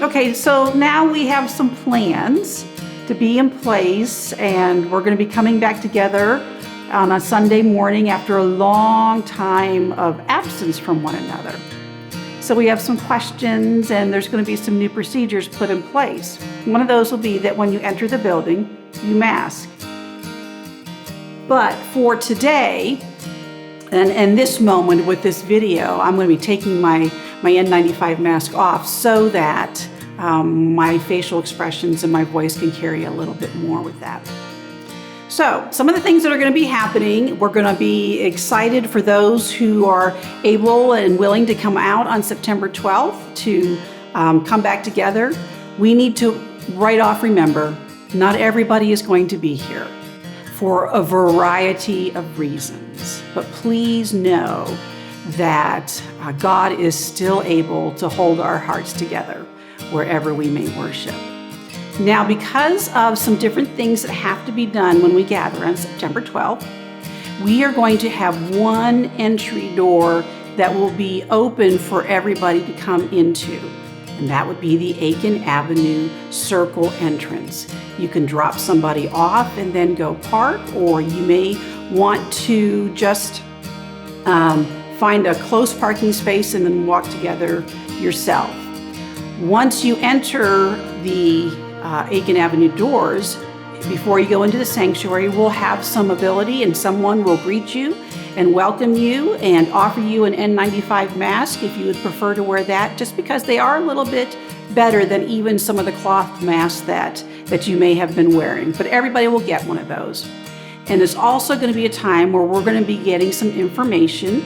Okay, so now we have some plans to be in place, and we're going to be coming back together on a Sunday morning after a long time of absence from one another. So we have some questions, and there's going to be some new procedures put in place. One of those will be that when you enter the building, you mask. But for today, and this moment with this video, I'm going to be taking my N95 mask off so that my facial expressions and my voice can carry a little bit more with that. So some of the things that are going to be happening, we're going to be excited for those who are able and willing to come out on September 12th to come back together. We need to right off remember, not everybody is going to be here for a variety of reasons. But please know that God is still able to hold our hearts together wherever we may worship. Now, because of some different things that have to be done when we gather on September 12th, we are going to have one entry door that will be open for everybody to come into, and that would be the Aiken Avenue Circle entrance. You can drop somebody off and then go park, or you may want to just find a close parking space and then walk together yourself. Once you enter the Aiken Avenue doors, before you go into the sanctuary, we'll have some ability and someone will greet you and welcome you and offer you an N95 mask if you would prefer to wear that, just because they are a little bit better than even some of the cloth masks that you may have been wearing. But everybody will get one of those. And there's also going to be a time where we're going to be getting some information,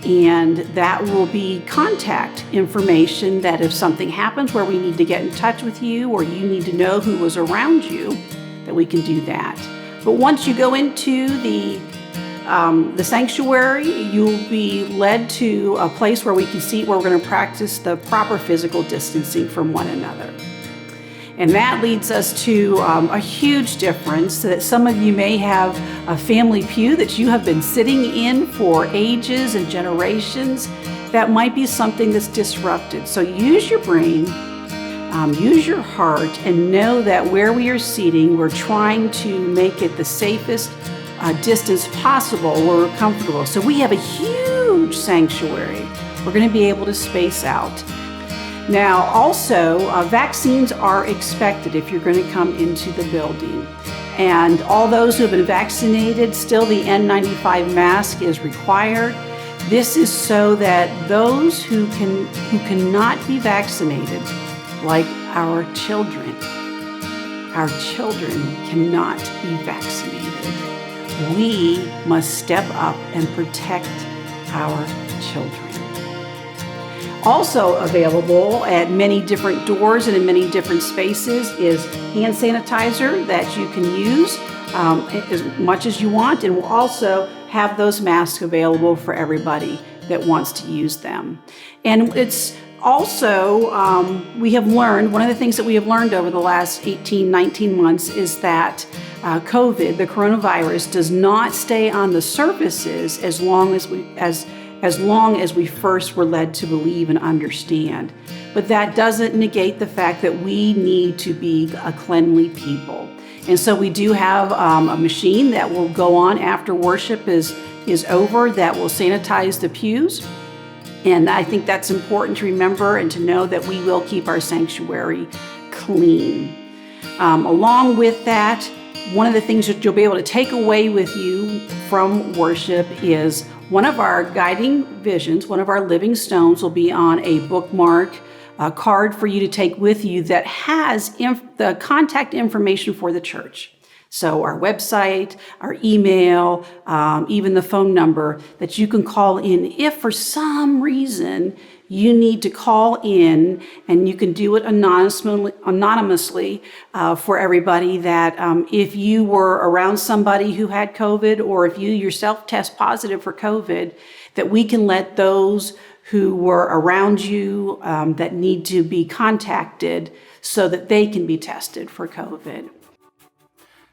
and that will be contact information that if something happens where we need to get in touch with you or you need to know who was around you, that we can do that. But once you go into the sanctuary, you'll be led to a place where we can see where we're going to practice the proper physical distancing from one another. And that leads us to a huge difference that some of you may have a family pew that you have been sitting in for ages and generations. That might be something that's disrupted. So use your brain, use your heart, and know that where we are seating, we're trying to make it the safest distance possible where we're comfortable. So we have a huge sanctuary. We're going to be able to space out. Now, also, vaccines are expected if you're going to come into the building. And all those who have been vaccinated, still the N95 mask is required. This is so that those who cannot be vaccinated, like our children cannot be vaccinated. We must step up and protect our children. Also available at many different doors and in many different spaces is hand sanitizer that you can use as much as you want, and we'll also have those masks available for everybody that wants to use them. And it's also, we have learned, one of the things that we have learned over the last 18, 19 months is that COVID, the coronavirus, does not stay on the surfaces as long as we first were led to believe and understand. But that doesn't negate the fact that we need to be a cleanly people. And so we do have a machine that will go on after worship is over that will sanitize the pews. And I think that's important to remember and to know that we will keep our sanctuary clean. Along with that, one of the things that you'll be able to take away with you from worship is one of our guiding visions, one of our living stones will be on a bookmark, a card for you to take with you that has the contact information for the church. So our website, our email, even the phone number that you can call in if for some reason you need to call in, and you can do it anonymously for everybody, that if you were around somebody who had COVID, or if you yourself test positive for COVID, that we can let those who were around you that need to be contacted so that they can be tested for COVID.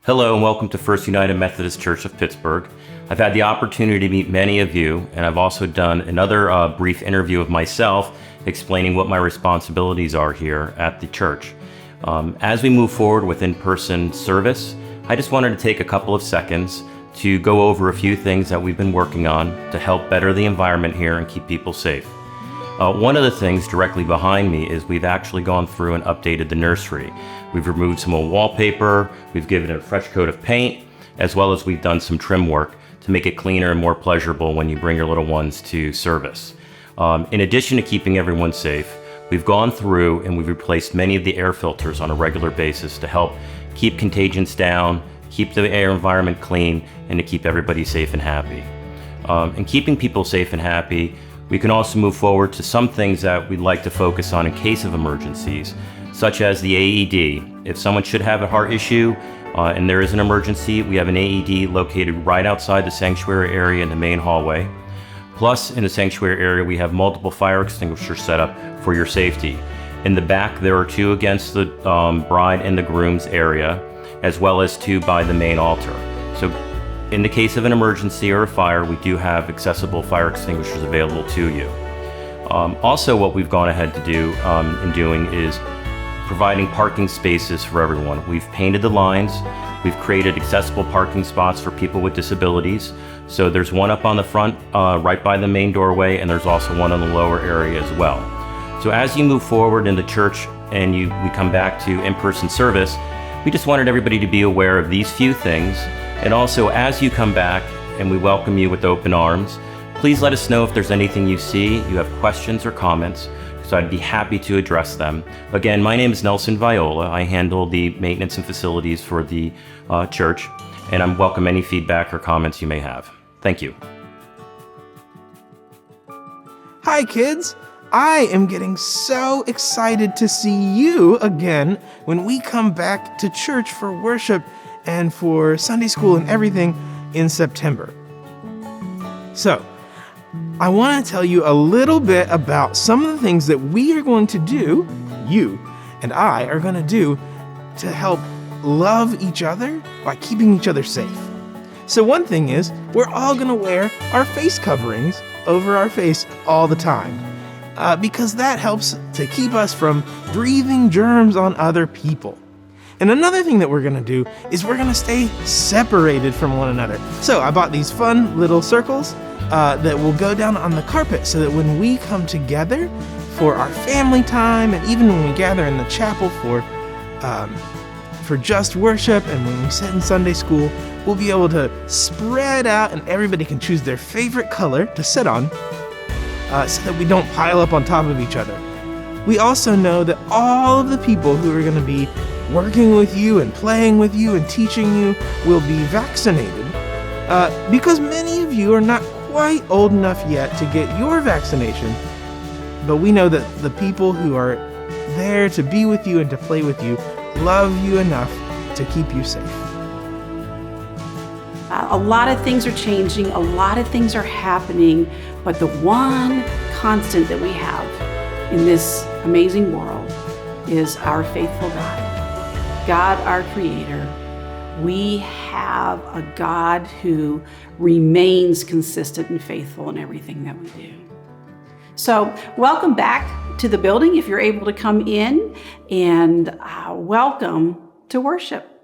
Hello and welcome to First United Methodist Church of Pittsburgh. I've had the opportunity to meet many of you, and I've also done another brief interview of myself explaining what my responsibilities are here at the church. As we move forward with in-person service, I just wanted to take a couple of seconds to go over a few things that we've been working on to help better the environment here and keep people safe. One of the things directly behind me is we've actually gone through and updated the nursery. We've removed some old wallpaper, we've given it a fresh coat of paint, as well as we've done some trim work to make it cleaner and more pleasurable when you bring your little ones to service. In addition to keeping everyone safe, we've gone through and we've replaced many of the air filters on a regular basis to help keep contagions down, keep the air environment clean, and to keep everybody safe and happy. And keeping people safe and happy, we can also move forward to some things that we'd like to focus on in case of emergencies, such as the AED. If someone should have a heart issue and there is an emergency, we have an AED located right outside the sanctuary area in the main hallway. Plus, in the sanctuary area, we have multiple fire extinguishers set up for your safety. In the back, there are 2 against the bride and the groom's area, as well as 2 by the main altar. So in the case of an emergency or a fire, we do have accessible fire extinguishers available to you. Also, what we've gone ahead to do in doing is providing parking spaces for everyone. We've painted the lines, we've created accessible parking spots for people with disabilities. So there's one up on the front, right by the main doorway, and there's also one in the lower area as well. So as you move forward in the church and we come back to in-person service, we just wanted everybody to be aware of these few things. And also, as you come back and we welcome you with open arms, please let us know if there's anything you see, you have questions or comments, so I'd be happy to address them. Again, my name is Nelson Viola. I handle the maintenance and facilities for the church, and I welcome any feedback or comments you may have. Thank you. Hi, kids. I am getting so excited to see you again when we come back to church for worship and for Sunday school and everything in September. So, I want to tell you a little bit about some of the things that we are going to do, you and I are going to do to help love each other by keeping each other safe. So one thing is, we're all going to wear our face coverings over our face all the time. Because that helps to keep us from breathing germs on other people. And another thing that we're going to do is we're going to stay separated from one another. So I bought these fun little circles that will go down on the carpet so that when we come together for our family time, and even when we gather in the chapel for just worship and when we sit in Sunday school, we'll be able to spread out and everybody can choose their favorite color to sit on. So that we don't pile up on top of each other. We also know that all of the people who are going to be working with you and playing with you and teaching you will be vaccinated because many of you are not quite old enough yet to get your vaccination, but we know that the people who are there to be with you and to play with you love you enough to keep you safe. A lot of things are changing, a lot of things are happening, but the one constant that we have in this amazing world is our faithful God. God, our Creator. We have a God who remains consistent and faithful in everything that we do. So, welcome back to the building if you're able to come in, and welcome to worship.